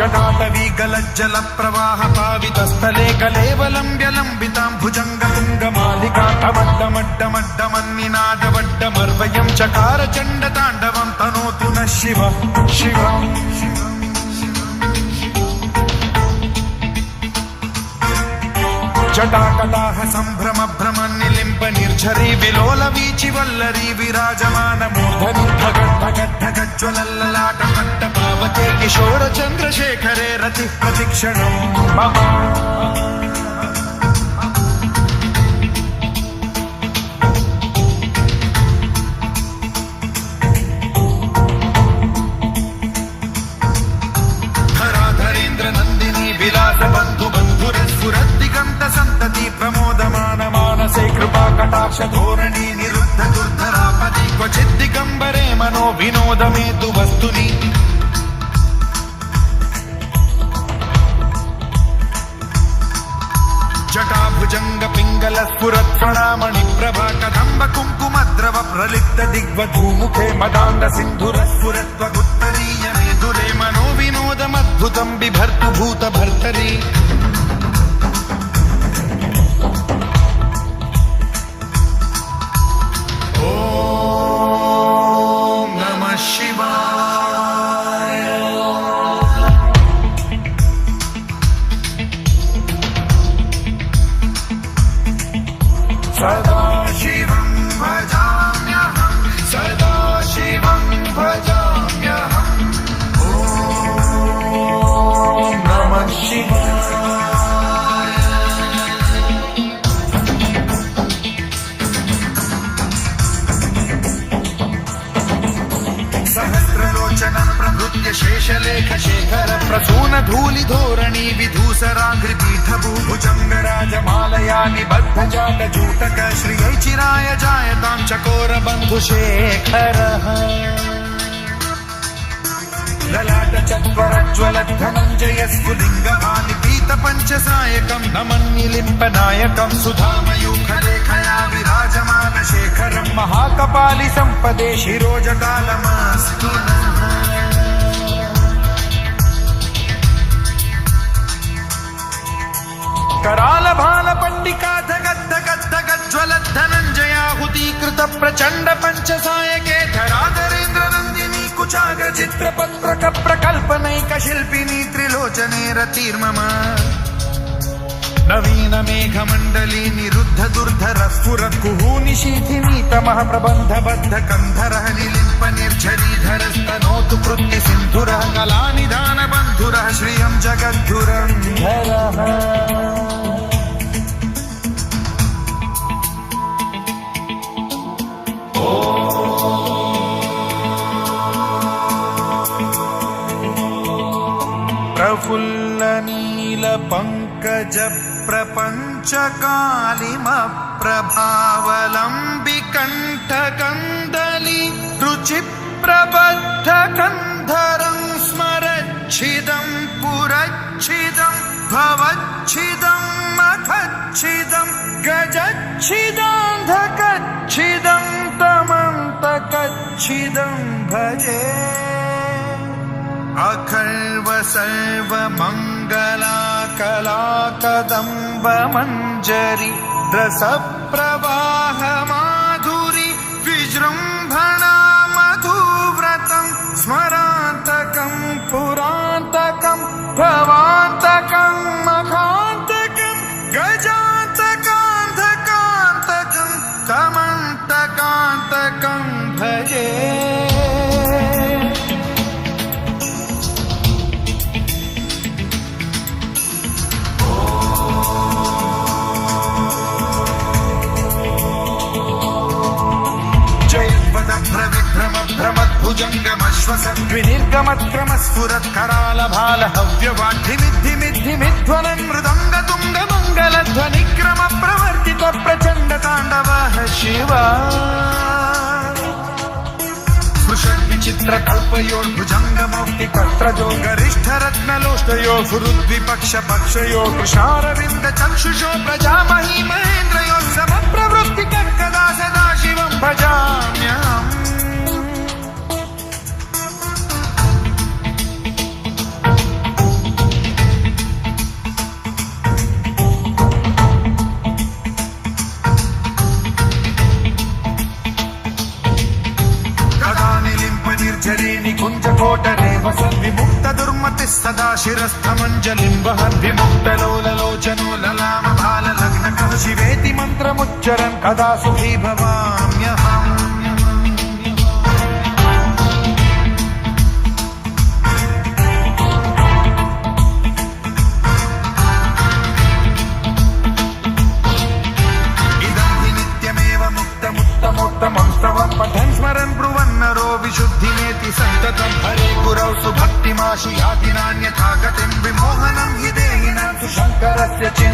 जटाटवीगलज्जल प्रवाह पावितस्थले कलेवलम्ब्य लम्बितां भुजङ्गतुङ्गमालिकाटमड्डमड्डमन्निनादवड्डमर्वयं चकार चण्डताण्डवं तनोतु नः शिव शिव जटाकटाह सम्भ्रम भ्रमन्निलिम्ब निर्झरी विलोल वीचि वल्लरी विराजमान मूर्धनि ढगड्ढगड्ढगज्ज्वलल्ललाट पट्ट पावते किशोर चन्द्रशेखरे रतिः प्रतिक्षणं मम धराधरेन्द्र नन्दिनी विलास बन्धु बन्धुरस्फुरद्दिगन्त सन्तति प्रमोदमान मानसे कृपा कटाक्ष धोरणी निरुद्ध दुर्धरापदि क्वचिद्दिगम्बरे मनो विनोदमेतु वस्तुनि जटाभुजंग पिंगल स्फुरत्फणामणि प्रभा कदम्ब कुङ्कुमद्रव प्रलिप्त दिग्वधूमुखे मदान्ध सिन्धुर स्फुरत्वगुत्तरीय मेधुरे मनो विनोदमद्भुतं बिभर्तु भूत भर्तरि ॐ नमः शिवाय सदा शिवं भजाम्यहं सदा शिवं भजाम्यहम् ॐ नमः शिवाय सहस्रलोचनं प्रभृत्य शेषलेख शेखर प्रसून धूलि धोरणी विधूसराङ्घ्रिपीठभूभुजङ्गराजमालया निबद्ध जाटजूटक श्रियै चिराय जायतां चकोर बन्धुशेखरः ललाट चत्वरज्ज्वल धनञ्जय स्फुलिङ्गभानि पीत पञ्चसायकं नमन्निलिम्पनायकं सुधामयूखलेखया विराजमान शेखरं महाकपालि सम्पदे शिरोजटालमस्तु कराल भाल पंडिका धगद्धगद्धगज्ज्वल धनञ्जयाहुतीकृत प्रचण्ड पञ्चसायके धराधरेन्द्र नन्दिनी कुचाग्र चित्रपत्रक प्रकल्पनैक शिल्पिनी त्रिलोचने रतिर्मम नवीन मेघमण्डली निरुद्ध दुर्धर स्फुरत् कुहूनिशीथिनीतमः प्रबन्धबद्ध कन्धरः निलिम्प निर्झरीधरस्तनोतु कृत्ति सिन्धुरः कलानिधान बन्धुरः श्रियं जगद्धुरन्धरः प्रफुल्ल नील पंकज प्रपंच कालिम प्रभावलंबि कंठ कंदली रुचि प्रबद्ध कंधरं स्मरच्छिदं पुरच्छिदं भवच्छिदं मखच्छिदं गजच्छिदान्धकच्छिदं तमन्तकच्छिदं भजे अखर्व सर्व मंगला कला कदम्ब मंजरी रस प्रवाह माधुरी विजृंभणा मधुव्रतं स्मरान्तकं पुरान्तकं भवान्तकं मखान्तकं गजान्तकान्धकान्तकं तमन्तकान्तकं भजे भ्रमद्विनिर्गमत्क्रमस्फुरत् कराल भाल हव्यवाद्धिमिद्धिमिद्धिमिध्वनं मृदङ्ग तुङ्ग मङ्गलध्वनिक्रम प्रवर्तित प्रचण्ड ताण्डवः शिव स्पृशद्विचित्र कल्पयोर्भुजङ्गमौक्ति कर्त्रजो गरिष्ठ रत्नलोष्टयो फुरुद्विपक्ष पक्षयो कृशारविन्द चक्षुषो प्रजामही महेन्द्रयो समप्रवृत्ति कदा सदा शिवं भजाम्यहम् सदा शिरस्थमञ्जलिं वहन् विमुक्तलोललोचनो ललामभाललग्नकः शिवेति मन्त्रमुच्चरन् कदा सुखी भवाम्यहम् उत्तमोत्तमं पठन् स्मरन् ब्रुवन्नरो विशुद्धिमेति सन्ततं हरे गुरौ सुभक्तिमाशु याति नान्यथा गतिं विमोहनं हि देहिनां सुशङ्करस्य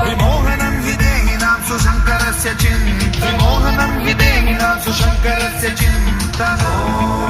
विमोहनं हि देहिनां सुशङ्करस्य विमोहनं हि देहिनां सुशङ्करस्य चिन्तनो